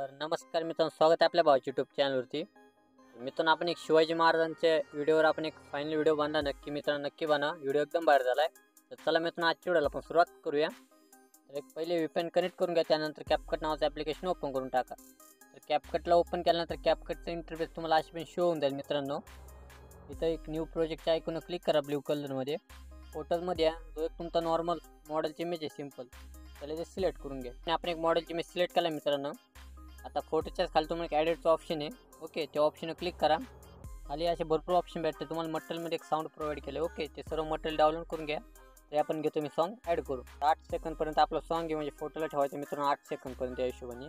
तर नमस्कार मित्रांनो, स्वागत आहे आपल्या भावाच्या यूट्यूब चॅनलवरती. मित्रांनो, आपण एक शिवाजी महाराजांच्या व्हिडिओवर आपण एक फायनल व्हिडिओ बनला. नक्की मित्रांनो, नक्की बना. व्हिडिओ एकदम बाहेर झाला आहे. तर चला मित्रांनो, आजच्या व्हिडिओला आपण सुरुवात करूया. तर एक पहिले VPN कनेक्ट करून घ्या. त्यानंतर CapCut नावाचं ॲप्लिकेशन ओपन करून टाका. तर CapCutला ओपन केल्यानंतर CapCutचं इंटरफेस तुम्हाला अशी पण शो होऊन जाईल. मित्रांनो, इथं एक न्यू प्रोजेक्टच्या आयकॉनवर क्लिक करा ब्ल्यू कलरमध्ये. फोटोजमध्ये जो एक तुमचा नॉर्मल मॉडेलची इमेज आहे सिंपल, त्याला ते सिलेक्ट करून घ्या. आणि आपण एक मॉडेलची इमेज सिलेक्ट केला मित्रांनो. आता फोटोच्याच खाली तुम्हाला एक ॲडिटचं ऑप्शन आहे. ओके, त्या ऑप्शनवर क्लिक करा. खाली असे भरपूर ऑप्शन भेटते तुम्हाला. मटेरियलमध्ये एक साऊंड प्रोव्हाइड केलं. ओके, ते सर्व मटेरियल डाउनलोड करून घ्या. ते आपण घेतो मी सॉन्ग ॲड करू. 8 सेकंदपर्यंत आपलं सॉन्ग आहे, म्हणजे फोटोला ठेवायचं मित्रांनो 8 सेकंदपर्यंत. या हिशोबाने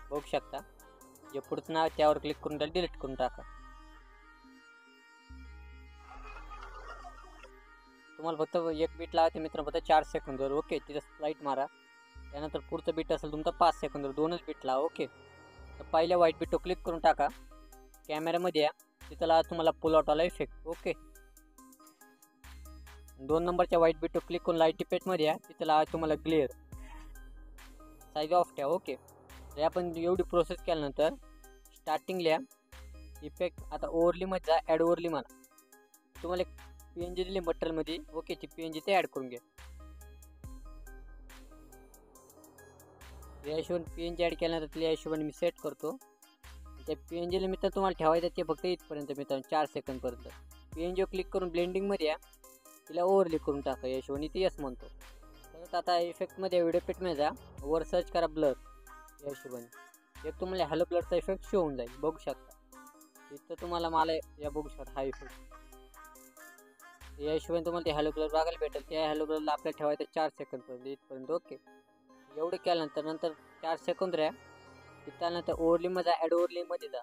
बघू शकता. जे पुढचं नाव त्यावर क्लिक करून त्याला डिलीट करून टाका. तुम्हाला फक्त एक बीट लावायचं मित्रांनो, फक्त 4 सेकंदवर. ओके, तिथं स्लाईट मारा. त्यानंतर पुढचं बीट असेल तुमचं 5 सेकंदवर. 2च बीट लावा. ओके, तर पहिल्या व्हाईट बीटवर क्लिक करून टाका. कॅमेऱ्यामध्ये या, तिथं लावा तुम्हाला पुल आउटवाला इफेक्ट. ओके, 2 नंबरच्या व्हाईट बीटवर क्लिक करून लाईट इफेक्टमध्ये या, तिथं लावा तुम्हाला ग्लेअर. साईज ऑफ ठेवा. ओके, तर आपण एवढी प्रोसेस केल्यानंतर स्टार्टिंगला इफेक्ट आता ओव्हरलीमध्ये जा, ॲड ओव्हरली म्हणा. तुम्हाला एक PNG दिली मटेरियलमध्ये. ओके, ती PNG ते ॲड करून घ्या. या हिशोबाने PNG ॲड केल्यानंतर त्या हिशोबाने मी सेट करतो. त्या PNGला मित्र तुम्हाला ठेवायचं ते फक्त इथपर्यंत मित्रांनो, 4 सेकंदपर्यंत. PNGवर क्लिक करून ब्लेंडिंगमध्ये या, तिला ओव्हरले करून टाका. या हिशोबाने ती यस म्हणतो. परत आता इफेक्टमध्ये व्हिडिओ पेटमध्ये जा, वर सर्च करा ब्लर. या हिशोबाने एक तुम्हाला हॅलो ब्लरचा इफेक्ट शो होऊन जाईल. बघू शकता इथं तुम्हाला मला या बघू शकता हा इफेक्ट. या हिशोबाने तुम्हाला ते हॅलो ब्लर बघायला भेटेल. त्या हॅलो ब्लरला आपल्याला ठेवायचं 4 सेकंदपर्यंत इथपर्यंत. ओके, एवढं केल्यानंतर 4 सेकंद राहा. त्यानंतर ओव्हरलीमध्ये जा, ॲड ओव्हरलीमध्ये जा.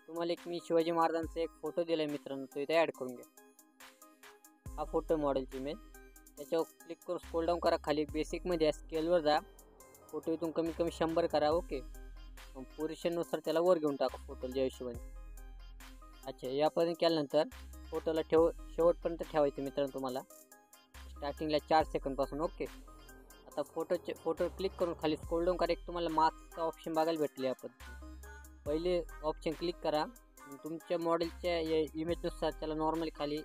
तुम्हाला एक मी शिवाजी महाराजांचा एक फोटो दिला आहे मित्रांनो, तो इथे ॲड करून घ्या. हा फोटो मॉडेलची इमेज. त्याच्यावर क्लिक करून स्क्रोल डाऊन करा. खाली बेसिकमध्ये स्केलवर जा. फोटो इथून कमी कमी 100 करा. ओके, पोझिशननुसार त्याला वर घेऊन टाका फोटोला ज्या हिशोबाने. अच्छा, यापर्यंत केल्यानंतर फोटोला शेवटपर्यंत ठेवायचं मित्रांनो तुम्हाला, स्टार्टिंगला 4 सेकंदपासून. ओके, आता फोटो क्लिक करून खाली स्क्रोल डाऊन करा. एक तुम्हाला मार्क्सचा ऑप्शन बघायला भेटले. आपण पहिले ऑप्शन क्लिक करा. तुमच्या मॉडेलच्या इमेजनुसार त्याला नॉर्मली खाली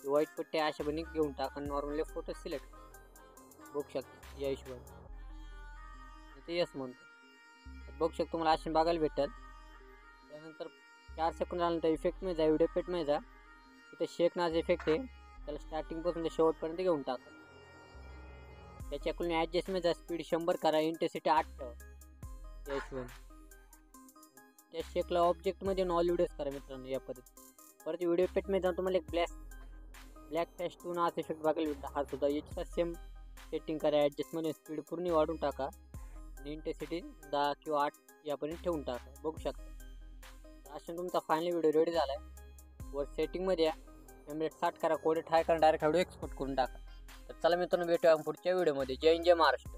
व्हाईट पट्टी अशा बनी घेऊन टाका. नॉर्मली फोटो सिलेक्ट बघू शकता. या हिशोबाने ते यस म्हणतो. बघू शकतो तुम्हाला असे बघायला भेटेल. त्यानंतर 4 सेकंद आल्यानंतर इफेक्टमध्ये जा, व्हिडिओ इफेक्टमध्ये जा. तिथे शेक नावाचा इफेक्ट आहे, त्याला स्टार्टिंगपासून ते शेवटपर्यंत घेऊन टाका. त्याच्याकडून ॲडजस्टमध्ये जा, स्पीड 100 करा, इंटेन्सिटी 8 ठेवा. त्या हिशोबाने त्या शेकला ऑब्जेक्टमध्ये ऑल व्हिडिओज करा मित्रांनो या पद्धतीत. परत व्हिडिओ इफेक्टमध्ये जाऊन तुम्हाला एक ब्लॅक फॅश 2 नावाचा इफेक्ट बघायला भेटला. हा सुद्धा याचा सेम सेटिंग करा. ॲडजस्टमध्ये स्पीड पूर्ण वाढून टाका आणि इंटेन्सिटी 10 किंवा 8 यापर्यंत ठेवून टाका. बघू शकता. अशा तुमचा फायनल व्हिडिओ रेडी झाला आहे. वर सेटिंगमध्ये या, फ्रेम 60 करा, कोडेट हाय करा, डायरेक्ट व्हिडिओ एक्सपोर्ट करून टाका. तर चला मित्रांनो, भेटूया पुढच्या व्हिडिओमध्ये. जय हिंद, जय महाराष्ट्र.